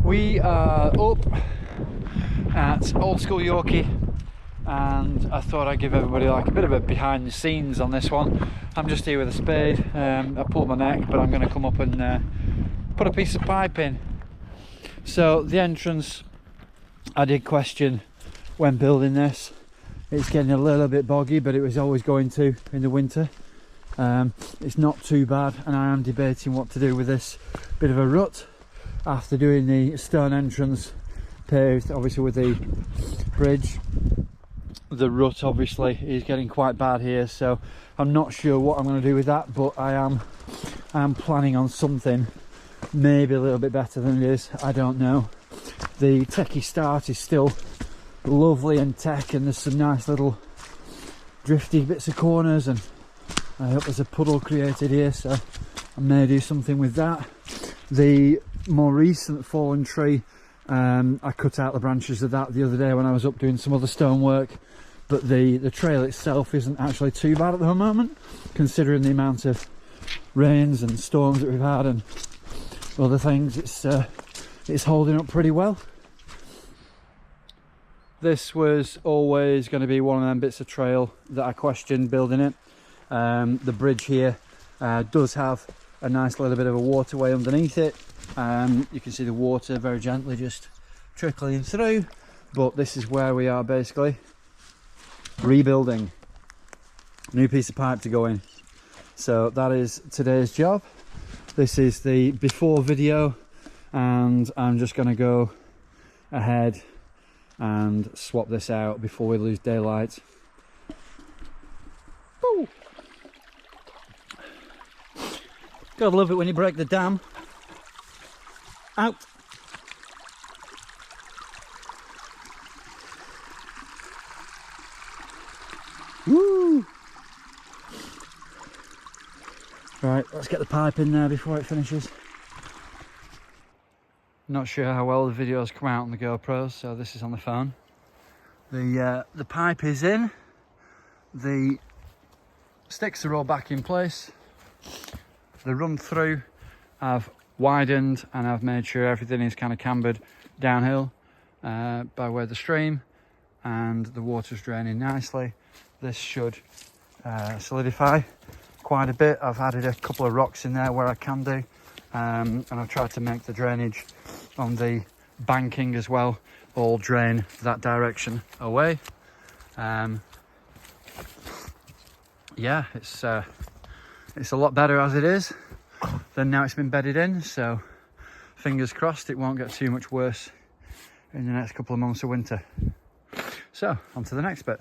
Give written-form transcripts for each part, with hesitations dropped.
We are up at Oldschool Yorkie, and I thought I'd give everybody like a bit of a behind the scenes on this one. I'm just here with a spade. I pulled my neck, but I'm going to come up and put a piece of pipe in. So the entrance, I did question when building this. It's getting a little bit boggy, but it was always going to in the winter. It's not too bad, and I am debating what to do with this bit of a rut after doing the stone entrance paved, obviously with the bridge. The rut obviously is getting quite bad here, so I'm not sure what I'm going to do with that, but I am planning on something maybe a little bit better than it is. I don't know. The techie start is still lovely and tech, and there's some nice little drifty bits of corners, and I hope there's a puddle created here, so I may do something with that. The more recent fallen tree, I cut out the branches of that the other day when I was up doing some other stonework, but the trail itself isn't actually too bad at the moment, considering the amount of rains and storms that we've had and other things. It's holding up pretty well. This was always going to be one of them bits of trail that I questioned building it. The bridge here does have a nice little bit of a waterway underneath it. You can see the water very gently just trickling through, but this is where we are basically rebuilding. New piece of pipe to go in. So that is today's job. This is the before video, and I'm just going to go ahead and swap this out before we lose daylight. Woo. Gotta love it when you break the dam. Out. Woo! Right, let's get the pipe in there before it finishes. Not sure how well the videos come out on the GoPros, so this is on the phone. The pipe is in. The sticks are all back in place. The run through I've widened, and I've made sure everything is kind of cambered downhill by way of the stream, and the water's draining nicely. This should solidify quite a bit. I've added a couple of rocks in there where I can do, and I've tried to make the drainage on the banking as well all drain that direction away. Yeah, it's a lot better as it is than now it's been bedded in, so fingers crossed it won't get too much worse in the next couple of months of winter. So on to the next bit.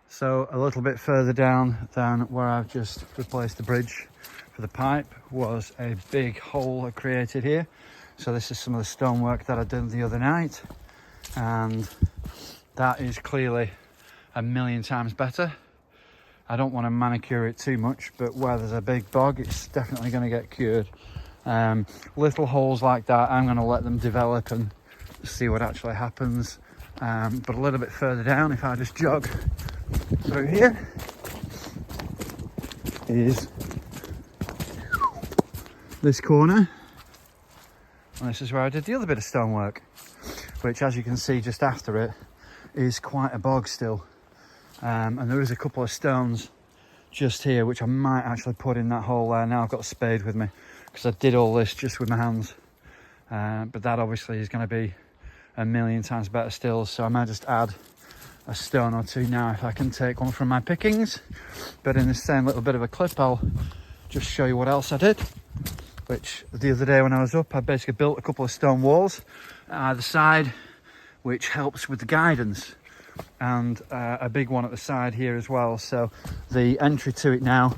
So a little bit further down than where I've just replaced the bridge for the pipe was a big hole I created here. So this is some of the stonework that I did the other night, and that is clearly a million times better. I don't want to manicure it too much, but where there's a big bog, it's definitely going to get cured. Little holes like that, I'm going to let them develop and see what actually happens. But a little bit further down, if I just jog through here, is this corner. And this is where I did the other bit of stonework, which, as you can see just after it, is quite a bog still. And there is a couple of stones just here which I might actually put in that hole there. Now I've got a spade with me, because I did all this just with my hands, but that obviously is going to be a million times better still, so I might just add a stone or two now if I can take one from my pickings. But in the same little bit of a clip, I'll just show you what else I did, which the other day when I was up, I basically built a couple of stone walls either side, which helps with the guidance, and a big one at the side here as well, so the entry to it now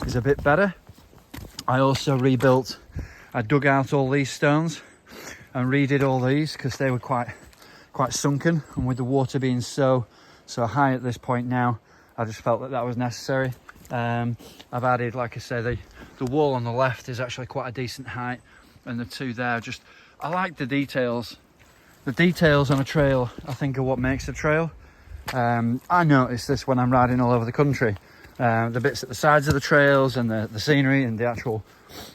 is a bit better. I also rebuilt, I dug out all these stones and redid all these because they were quite sunken, and with the water being so high at this point now, I just felt that was necessary. I've added, like I say, the wall on the left is actually quite a decent height, and the two there, just I like the details. The details on a trail, I think, are what makes a trail. I notice this when I'm riding all over the country. the bits at the sides of the trails and the scenery and the actual,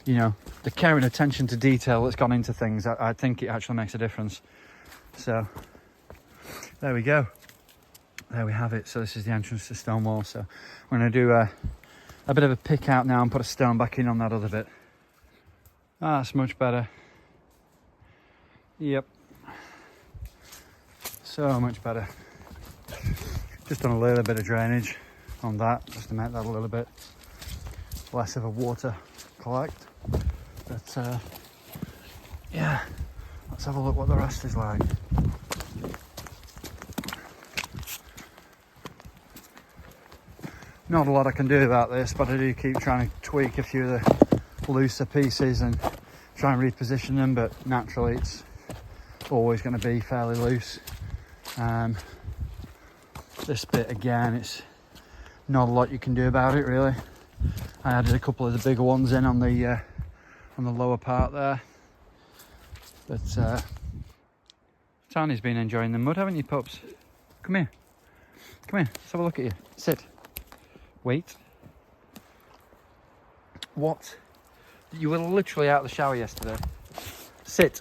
you know, the care and attention to detail that's gone into things. I think it actually makes a difference. So there we go. There we have it. So this is the entrance to Stonewall. So I'm going to do a bit of a pick out now and put a stone back in on that other bit. That's much better. Yep. So much better. Just done a little bit of drainage on that, just to make that a little bit less of a water collect. But yeah, let's have a look what the rest is like. Not a lot I can do about this, but I do keep trying to tweak a few of the looser pieces and try and reposition them, but naturally it's always going to be fairly loose. This bit again, it's not a lot you can do about it really. I added a couple of the bigger ones in on the lower part there, but Tany's been enjoying the mud, haven't you, pups? Come here, let's have a look at you. Sit. Wait. What? You were literally out of the shower yesterday. Sit.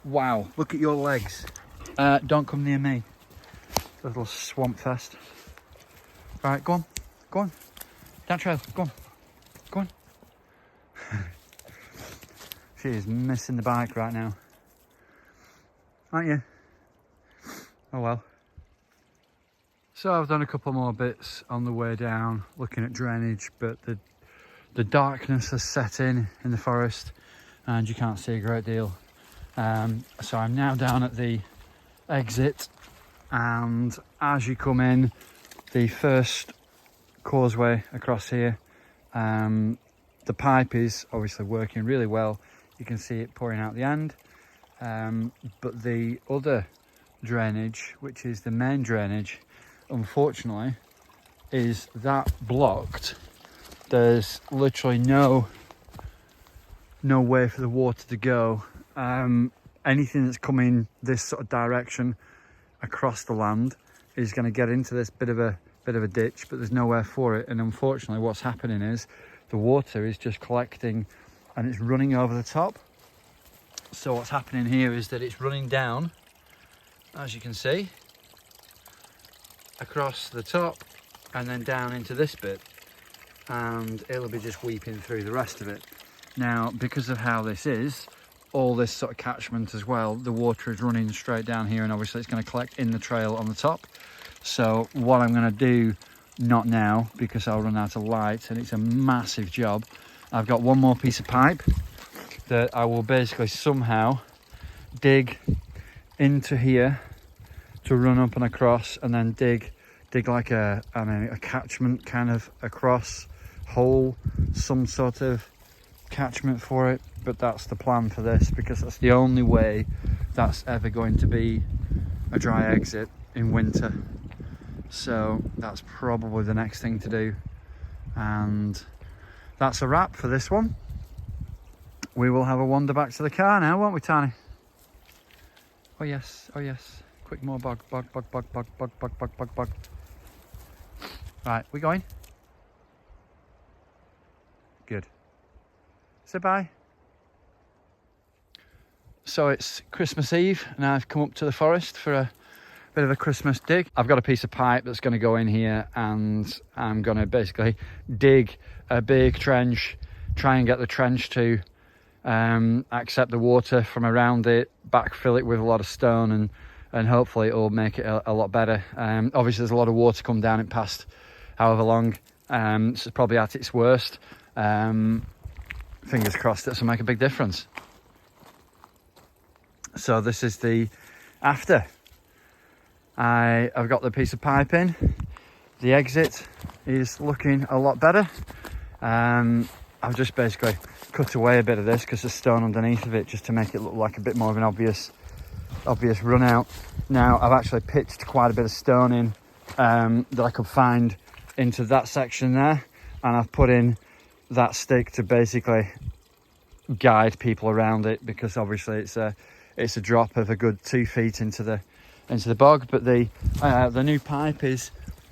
Wow, look at your legs. Don't come near me. A little swamp fest. Right, go on. Down trail, go on. She is missing the bike right now. Aren't you? Oh well. So I've done a couple more bits on the way down, looking at drainage, but the darkness has set in the forest and you can't see a great deal. So I'm now down at the exit, and as you come in, the first causeway across here, the pipe is obviously working really well. You can see it pouring out the end, but the other drainage, which is the main drainage, unfortunately is that blocked. There's literally no way for the water to go. Anything that's coming this sort of direction across the land is going to get into this bit of a ditch, but there's nowhere for it. And unfortunately what's happening is the water is just collecting and it's running over the top. So what's happening here is that it's running down, as you can see, across the top and then down into this bit, and it'll be just weeping through the rest of it. Now, because of how this is, all this sort of catchment as well, the water is running straight down here, and obviously it's going to collect in the trail on the top. So what I'm going to do, not now because I'll run out of light and it's a massive job, I've got one more piece of pipe that I will basically somehow dig into here to run up and across, and then dig like a catchment kind of across, hole, some sort of catchment for it. But that's the plan for this, because that's the only way that's ever going to be a dry exit in winter. So that's probably the next thing to do, and that's a wrap for this one. We will have a wander back to the car now, won't we, Tiny? Oh yes. Quick, more bog. Right, we going? Good. Say bye. So it's Christmas Eve and I've come up to the forest for a bit of a Christmas dig. I've got a piece of pipe that's going to go in here, and I'm going to basically dig a big trench, try and get the trench to accept the water from around it, backfill it with a lot of stone, and hopefully it will make it a lot better. Obviously there's a lot of water come down it past however long, so it's probably at its worst. Fingers crossed this will make a big difference. So this is the after. I've got the piece of pipe in. The exit is looking a lot better. I've just basically cut away a bit of this because there's stone underneath of it, just to make it look like a bit more of an obvious run out. Now I've actually pitched quite a bit of stone in that I could find into that section there, and I've put in that stick to basically guide people around it, because obviously it's a drop of a good 2 feet into the bog. But the new pipe is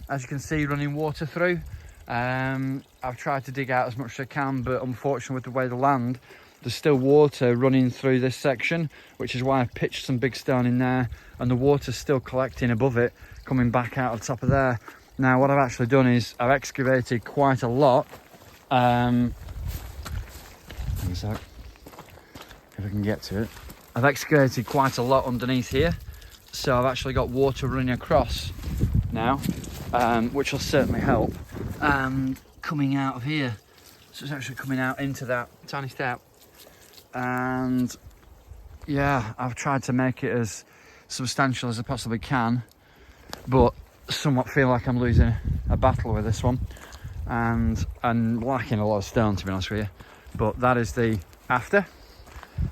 as you can see, running water through. I've tried to dig out as much as I can, but unfortunately with the way the land, there's still water running through this section, which is why I've pitched some big stone in there, and the water's still collecting above it, coming back out of the top of there. Now what I've actually done is I've excavated quite a lot. Hang a sec, if I can get to it. I've excavated quite a lot underneath here, so I've actually got water running across now, which will certainly help. And coming out of here, so it's actually coming out into that tiny step. And yeah, I've tried to make it as substantial as I possibly can, but somewhat feel like I'm losing a battle with this one, and I'm lacking a lot of stone, to be honest with you. But that is the after.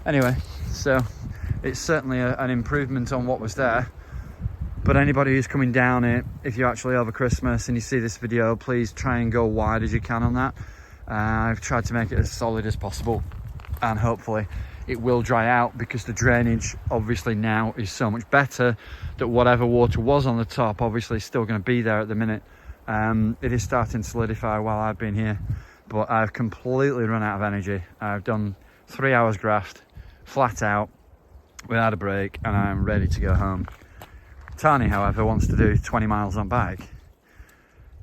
Anyway, so it's certainly an improvement on what was there. But anybody who's coming down it, if you're actually over Christmas and you see this video, please try and go wide as you can on that. I've tried to make it as solid as possible, and hopefully it will dry out, because the drainage obviously now is so much better that whatever water was on the top obviously is still going to be there at the minute. It is starting to solidify while I've been here, but I've completely run out of energy. I've done 3 hours graft, flat out, without a break, and I'm ready to go home. Tani, however, wants to do 20 miles on bike.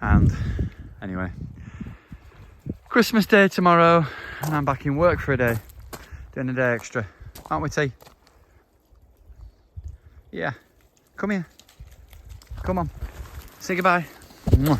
And anyway, Christmas Day tomorrow, and I'm back in work for a day, doing a day extra, aren't we, T? Yeah, come here, come on, say goodbye. Mwah.